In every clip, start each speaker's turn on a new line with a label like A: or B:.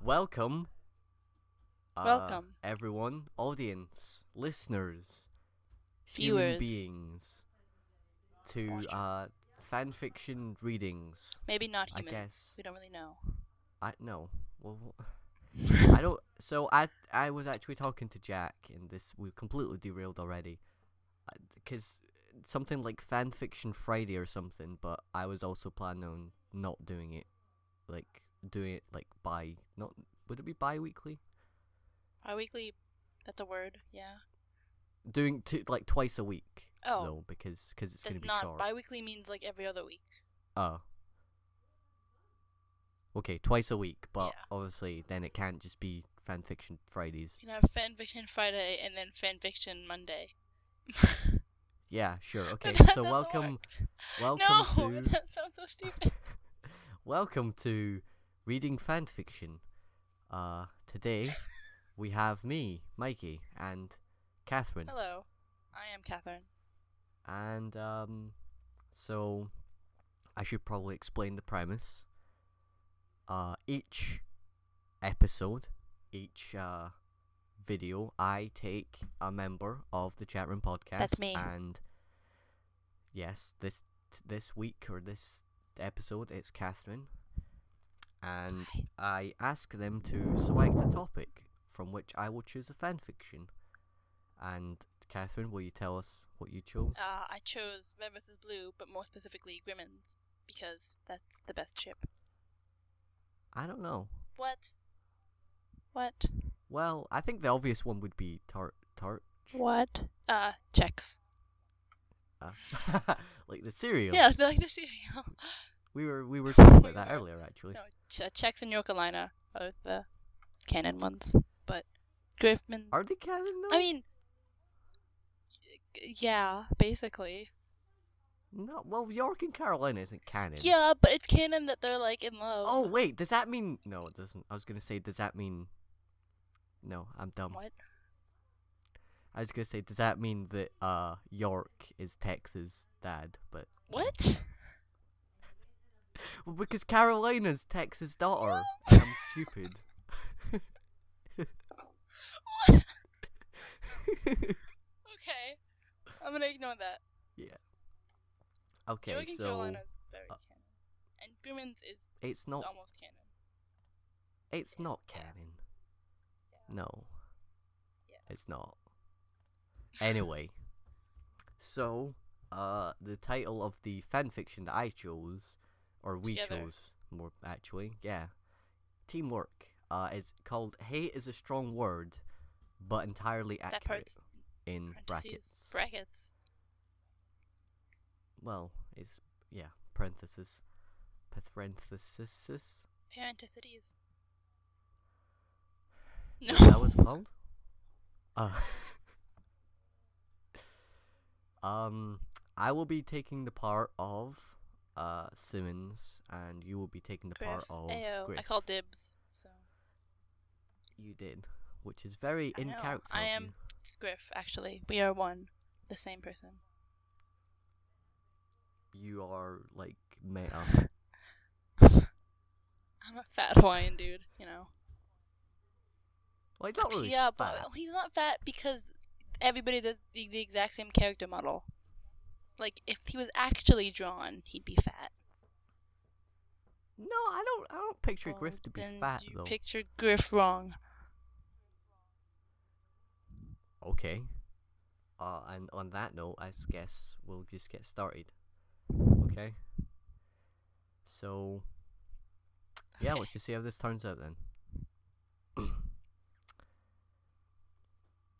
A: Welcome,
B: Welcome.
A: everyone, audience, listeners,
B: Viewers.
A: human beings, to
B: Watchers.
A: fanfiction readings.
B: Maybe not
A: I
B: humans.
A: guess.
B: We don't really know.
A: No. Well, I don't. So I was actually talking to Jack, and we completely derailed already, because something like Fanfiction Friday or something. But I was also planning on not doing it, not. Would it be bi-weekly?
B: Bi-weekly, that's a word, yeah.
A: Doing twice a week.
B: Oh.
A: Though, because it's
B: That's
A: gonna be
B: not,
A: short.
B: bi-weekly means like every other week.
A: Oh. Okay, twice a week, but
B: Yeah.
A: obviously then it can't just be Fanfiction Fridays.
B: You can have Fanfiction Friday and then Fanfiction Monday.
A: Yeah, sure. Okay,
B: That
A: so
B: doesn't
A: welcome
B: no,
A: to
B: that sounds so stupid.
A: welcome to Reading Fanfiction. Today we have me, Mikey, and Kathryn.
B: Hello, I am Kathryn.
A: And so I should probably explain the premise. Each episode, each video, I take a member of the chat room podcast.
B: That's me.
A: And yes, this week or this episode, it's Kathryn. And I ask them to select a topic from which I will choose a fanfiction. And Kathryn, will you tell us what you chose?
B: I chose Red vs. Blue, but more specifically Grimmons, because that's the best ship.
A: I don't know.
B: What?
A: Well, I think the obvious one would be Tart.
B: What? Chex.
A: Like the cereal.
B: Yeah, like the cereal.
A: We were talking about that
B: were.
A: earlier, actually.
B: No, Chex and Yorkalina are the canon ones, but Griffman.
A: Are they canon though?
B: I mean, yeah, basically.
A: No. Well, York and Carolina isn't canon.
B: Yeah, but it's canon that they're like in love.
A: Oh wait, does that mean? No, it doesn't. I was gonna say, does that mean? No, I'm dumb.
B: What?
A: I was gonna say, does that mean that York is Tex's dad? But
B: What?
A: well, because Carolina's Tex's daughter. I'm stupid.
B: Okay, I'm gonna ignore that.
A: Yeah. Okay,
B: York and
A: so
B: Carolina is very canon, and Grimmons is
A: it's not.
B: almost canon.
A: It's
B: Yeah.
A: not
B: Yeah.
A: canon.
B: Yeah.
A: No.
B: Yeah.
A: It's not. Anyway, so the title of the fanfiction that I chose, or we
B: Together.
A: chose more actually, yeah, teamwork. Is called "Hate is a Strong Word, but Entirely
B: That
A: Accurate"
B: part's
A: in
B: parentheses.
A: brackets.
B: Brackets.
A: Well, it's parenthesis. Parenthesis.
B: Parentheses.
A: Is
B: No.
A: that what it's called? I will be taking the part of Simmons, and you will be taking the part
B: Grif.
A: of
B: Ayo.
A: Grif.
B: I called dibs, so.
A: You did, which is very
B: I
A: in
B: know.
A: character.
B: I
A: of
B: am
A: you.
B: Grif, actually. We are one. The same person.
A: You are like meta.
B: I'm a fat Hawaiian dude, you know.
A: Well, he's not really
B: Yeah,
A: fat.
B: but he's not fat because everybody does the exact same character model. Like, if he was actually drawn, he'd be fat.
A: No, I don't picture
B: Well,
A: Griff to be
B: then
A: fat
B: you
A: though.
B: pictured Grif wrong.
A: Okay. And on that note, I guess we'll just get started. Okay. So, yeah,
B: Okay.
A: let's just see how this turns out then.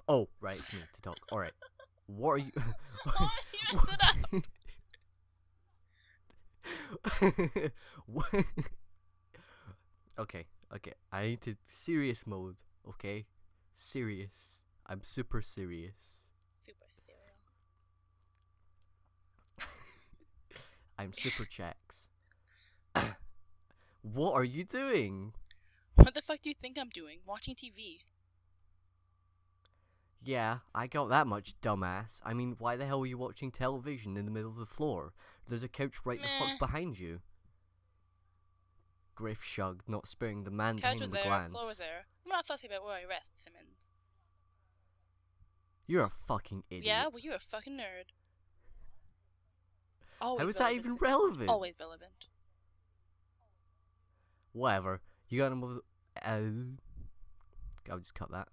A: Oh, right, it's me to talk. All right. What are you?
B: Oh, you messed it up!
A: What- Okay. I need to serious mode. Okay, serious. I'm super serious.
B: Super cereal.
A: I'm super checks. What are you doing?
B: What the fuck do you think I'm doing? Watching TV.
A: Yeah, I got that much, dumbass. I mean, why the hell are you watching television in the middle of the floor? There's a couch right the
B: Meh.
A: fuck behind you. Grif shrugged, not sparing the man
B: Couch
A: behind
B: was
A: him a
B: there,
A: glance.
B: floor was there. I'm not fussy about where I rest, Simmons.
A: You're a fucking idiot.
B: Yeah, well, you're a fucking nerd. Always
A: How is that even
B: Simmons.
A: relevant?
B: Always relevant.
A: Whatever. You got another... I'll just cut that.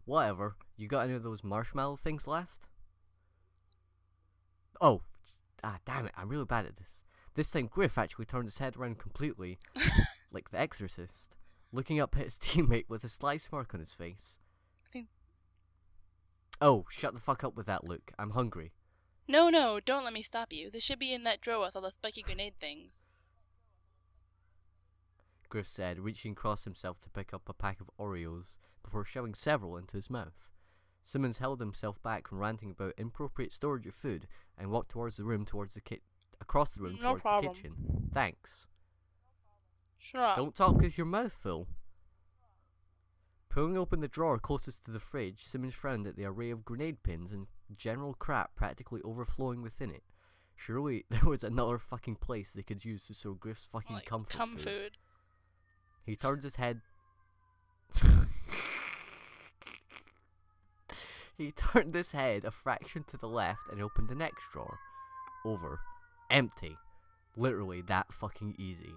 A: Whatever. You got any of those marshmallow things left? Oh. Damn it. I'm really bad at this. This time Grif actually turned his head around completely, like the Exorcist, looking up at his teammate with a sly smirk on his face. Oh, shut the fuck up with that, Luke. I'm hungry.
B: No, don't let me stop you. This should be in that drawer with all the spiky grenade things.
A: Grif said, reaching across himself to pick up a pack of Oreos before shoving several into his mouth. Simmons held himself back from ranting about inappropriate storage of food and walked across the room towards the kitchen. Thanks.
B: Sure.
A: Don't talk with your mouth full. Pulling open the drawer closest to the fridge, Simmons frowned at the array of grenade pins and general crap practically overflowing within it. Surely there was another fucking place they could use to store Grif's fucking
B: Like,
A: comfort
B: food.
A: He turned his head... He turned his head a fraction to the left and opened the next drawer. Over. Empty. Literally that fucking easy.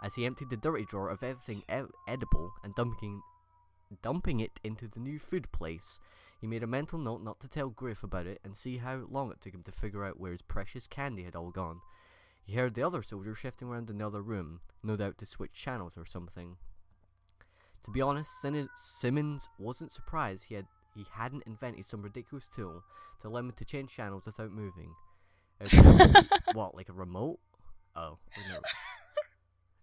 A: As he emptied the dirty drawer of everything edible and dumping it into the new food place, he made a mental note not to tell Grif about it and see how long it took him to figure out where his precious candy had all gone. He heard the other soldier shifting around in the other room, no doubt to switch channels or something. To be honest, Simmons wasn't surprised he hadn't invented some ridiculous tool to allow him to change channels without moving. What, like a remote? Oh, no.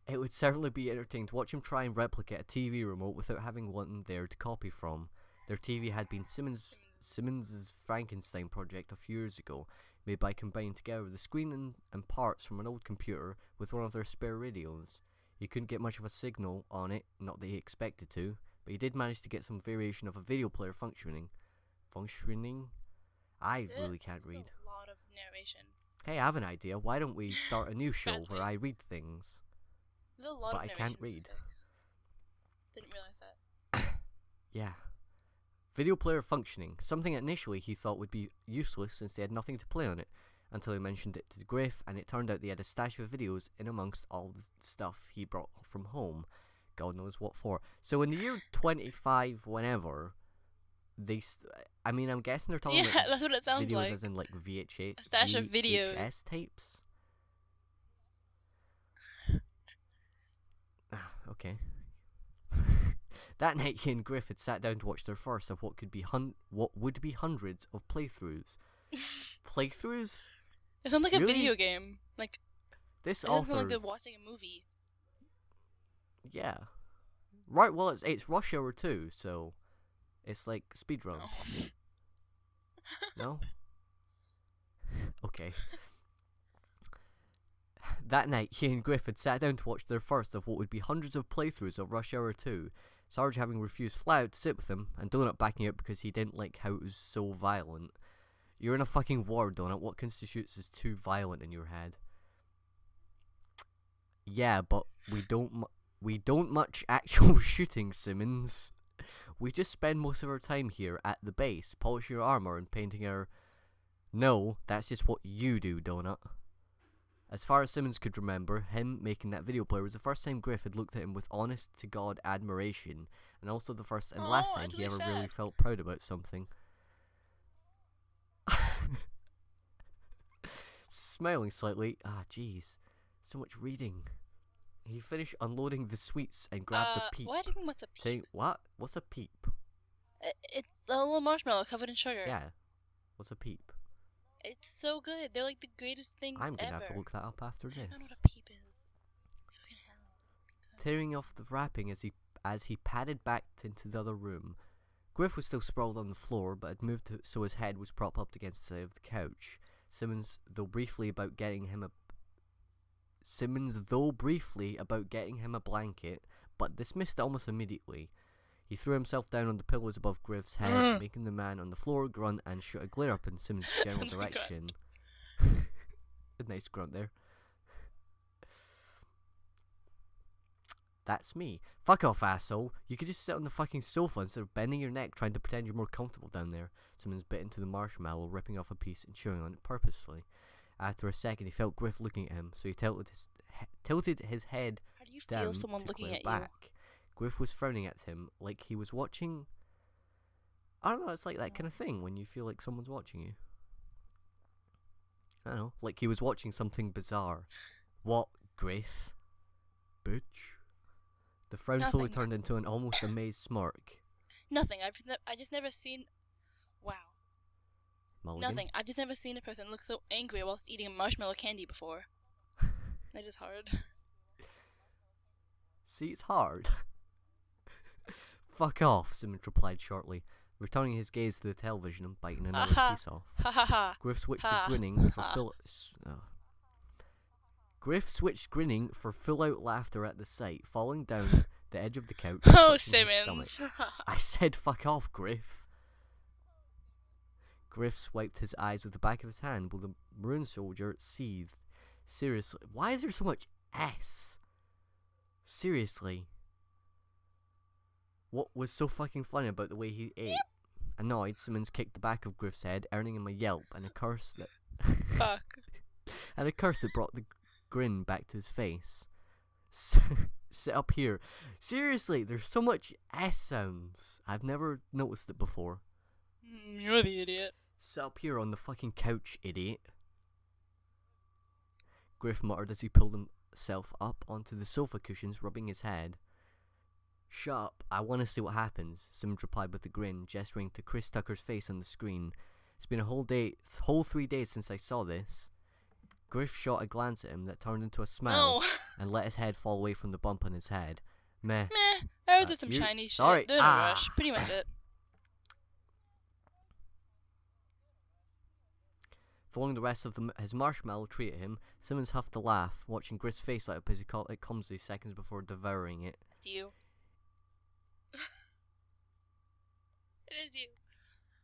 A: It would certainly be entertaining to watch him try and replicate a TV remote without having one there to copy from. Their TV had been Simmons's Frankenstein project a few years ago, made by combining together the screen and parts from an old computer with one of their spare radios. He couldn't get much of a signal on it, not that he expected to, but he did manage to get some variation of a video player functioning? I really can't read.
B: A lot of narration.
A: Hey, I have an idea. Why don't we start a new show where I read things?
B: There's a lot
A: But
B: of
A: I
B: narration.
A: can't read.
B: Didn't realize that.
A: Yeah. Video player functioning. Something initially he thought would be useless since they had nothing to play on it, until he mentioned it to Grif, and it turned out they had a stash of videos in amongst all the stuff he brought from home. God knows what for. So in the year 25 whenever, I'm guessing they're talking about
B: that's what it sounds
A: videos
B: like.
A: as in like VHS,
B: A stash of videos.
A: VHS tapes. Okay. That night, he and Grif had sat down to watch their first of what would be hundreds of playthroughs. Playthroughs?
B: It sounds like
A: Really?
B: a video game. Like
A: This
B: it sounds
A: author.
B: like they're watching a movie.
A: Yeah. Right. Well, it's Rush Hour 2, so it's like speedrun.
B: Oh.
A: No. Okay. That night, he and Grif had sat down to watch their first of what would be hundreds of playthroughs of Rush Hour 2, Sarge having refused flat out to sit with him, and Donut backing out because he didn't like how it was so violent. You're in a fucking war, Donut. What constitutes as too violent in your head? Yeah, but we don't much actual shooting, Simmons. We just spend most of our time here at the base, polishing our armor and painting our... No, that's just what you do, Donut. As far as Simmons could remember, him making that video player was the first time Grif had looked at him with honest-to-God admiration, and also the first and last time he ever really felt proud about something. Smiling slightly, jeez, so much reading. He finished unloading the sweets and grabbed a peep.
B: Why do you mean what's a peep?
A: Saying, what? What's a peep?
B: It's a little marshmallow covered in sugar.
A: Yeah, what's a peep?
B: It's so good. They're like the greatest things
A: I'm gonna
B: ever.
A: have to look that up after
B: I
A: this.
B: don't know what a peep is. Fucking hell.
A: Tearing off the wrapping as he padded back into the other room. Grif was still sprawled on the floor, but had moved so his head was propped up against the side of the couch. Simmons, though briefly about getting him a blanket, but dismissed it almost immediately. He threw himself down on the pillows above Grif's head, making the man on the floor grunt and shoot a glare up in Simmons' general direction. A nice grunt there. That's me. Fuck off, asshole. You could just sit on the fucking sofa instead of bending your neck trying to pretend you're more comfortable down there. Simmons bit into the marshmallow, ripping off a piece and chewing on it purposefully. After a second, he felt Grif looking at him, so he tilted his head
B: How do you
A: down
B: feel someone
A: to
B: looking
A: glare
B: at
A: back. Grif was frowning at him like he was watching... I don't know, it's like that kind of thing when you feel like someone's watching you. I don't know, like he was watching something bizarre. What, Grif? Bitch? The frown slowly turned into an almost amazed smirk.
B: Nothing. I just never seen... Wow.
A: Mulligan?
B: Nothing. I've just never seen a person look so angry whilst eating a marshmallow candy before. That is hard.
A: See, it's hard. Fuck off, Simmons replied shortly, returning his gaze to the television and biting another piece off.
B: Ha ha ha.
A: Griff switched to grinning for Griff switched grinning for full-out laughter at the sight, falling down the edge of the couch.
B: Oh, Simmons.
A: I said fuck off, Griff. Griff swiped his eyes with the back of his hand while the maroon soldier seethed. Seriously, why is there so much S? Seriously. What was so fucking funny about the way he ate? Annoyed, Simmons kicked the back of Griff's head, earning him a yelp and a curse that...
B: Fuck.
A: And a curse that brought the grin back to his face. Sit up here. Seriously, there's so much S sounds. I've never noticed it before.
B: You're the idiot.
A: Sit up here on the fucking couch, idiot. Griff muttered as he pulled himself up onto the sofa cushions, rubbing his head. Shut up, I want to see what happens, Simmons replied with a grin, gesturing to Chris Tucker's face on the screen. It's been a whole 3 days since I saw this. Griff shot a glance at him that turned into a smile and let his head fall away from the bump on his head. Meh.
B: I heard there's some Chinese shit.
A: Sorry.
B: They're in a rush. Pretty much it.
A: Following the rest of his marshmallow treat at him, Simmons huffed a laugh, watching Griff's face light up as he caught it clumsily seconds before devouring it.
B: It's you. It is you.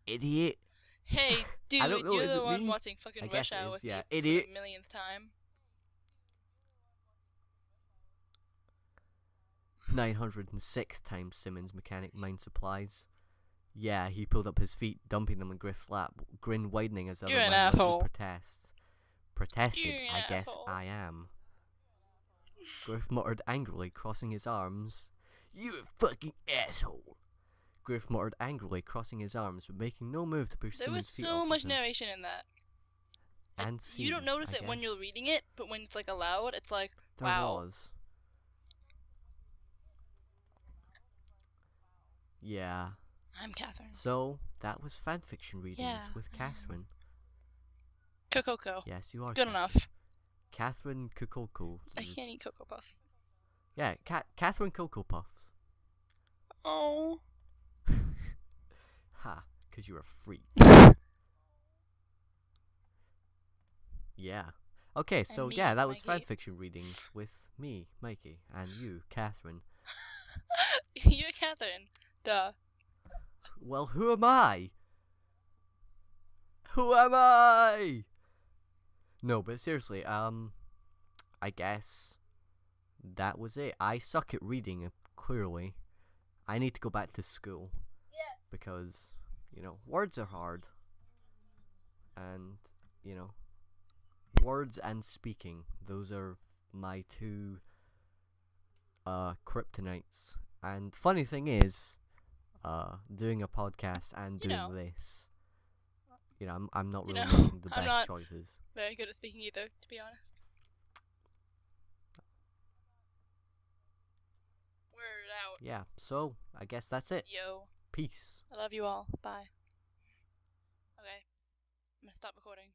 A: Idiot.
B: Hey, dude,
A: I don't know,
B: you're
A: is
B: the
A: it
B: one
A: me?
B: watching fucking
A: I
B: Rush
A: guess it
B: Hour
A: is,
B: with
A: yeah.
B: me
A: Idiot.
B: for the millionth time.
A: 906 times Simmons' mechanic mind supplies. Yeah, he pulled up his feet, dumping them in Griff's lap, grin widening as the other
B: You're an
A: man
B: asshole.
A: protested,
B: You're an
A: I guess
B: asshole.
A: I am. Griff muttered angrily, crossing his arms. You a fucking asshole. Griff muttered angrily, crossing his arms, but making no move to push
B: There was
A: Simmons' feet
B: so
A: off of
B: much
A: him.
B: narration in that.
A: And
B: You don't
A: scene,
B: notice
A: I
B: it when
A: guess.
B: you're reading it, but when it's like aloud, it's like,
A: There
B: wow.
A: was. Yeah.
B: I'm Kathryn.
A: So, that was fanfiction readings
B: Yeah.
A: with Kathryn.
B: Coco.
A: Yes, you are.
B: Good enough.
A: Kathryn Kokoko.
B: I can't eat Cocoa Puffs.
A: Yeah, Kathryn Cocoa Puffs.
B: Oh.
A: Ha, because you're a freak. Yeah. Okay, so
B: me,
A: yeah, that was
B: Mikey.
A: fanfiction readings with me, Mikey, and you, Kathryn.
B: You're Kathryn. Duh.
A: Well, who am I? Who am I? No, but seriously, I guess that was it. I suck at reading, clearly. I need to go back to school.
B: Yes.
A: Because, you know, words are hard. And, you know, words and speaking, those are my two kryptonites. And funny thing is, doing a podcast and
B: You
A: doing
B: know.
A: this, you know, I'm not
B: You
A: really
B: know,
A: making the
B: I'm
A: best
B: not-
A: choices.
B: Very good at speaking either, to be honest. Word out.
A: Yeah, so I guess that's it.
B: Yo.
A: Peace.
B: I love you all. Bye. Okay. I'm gonna stop recording.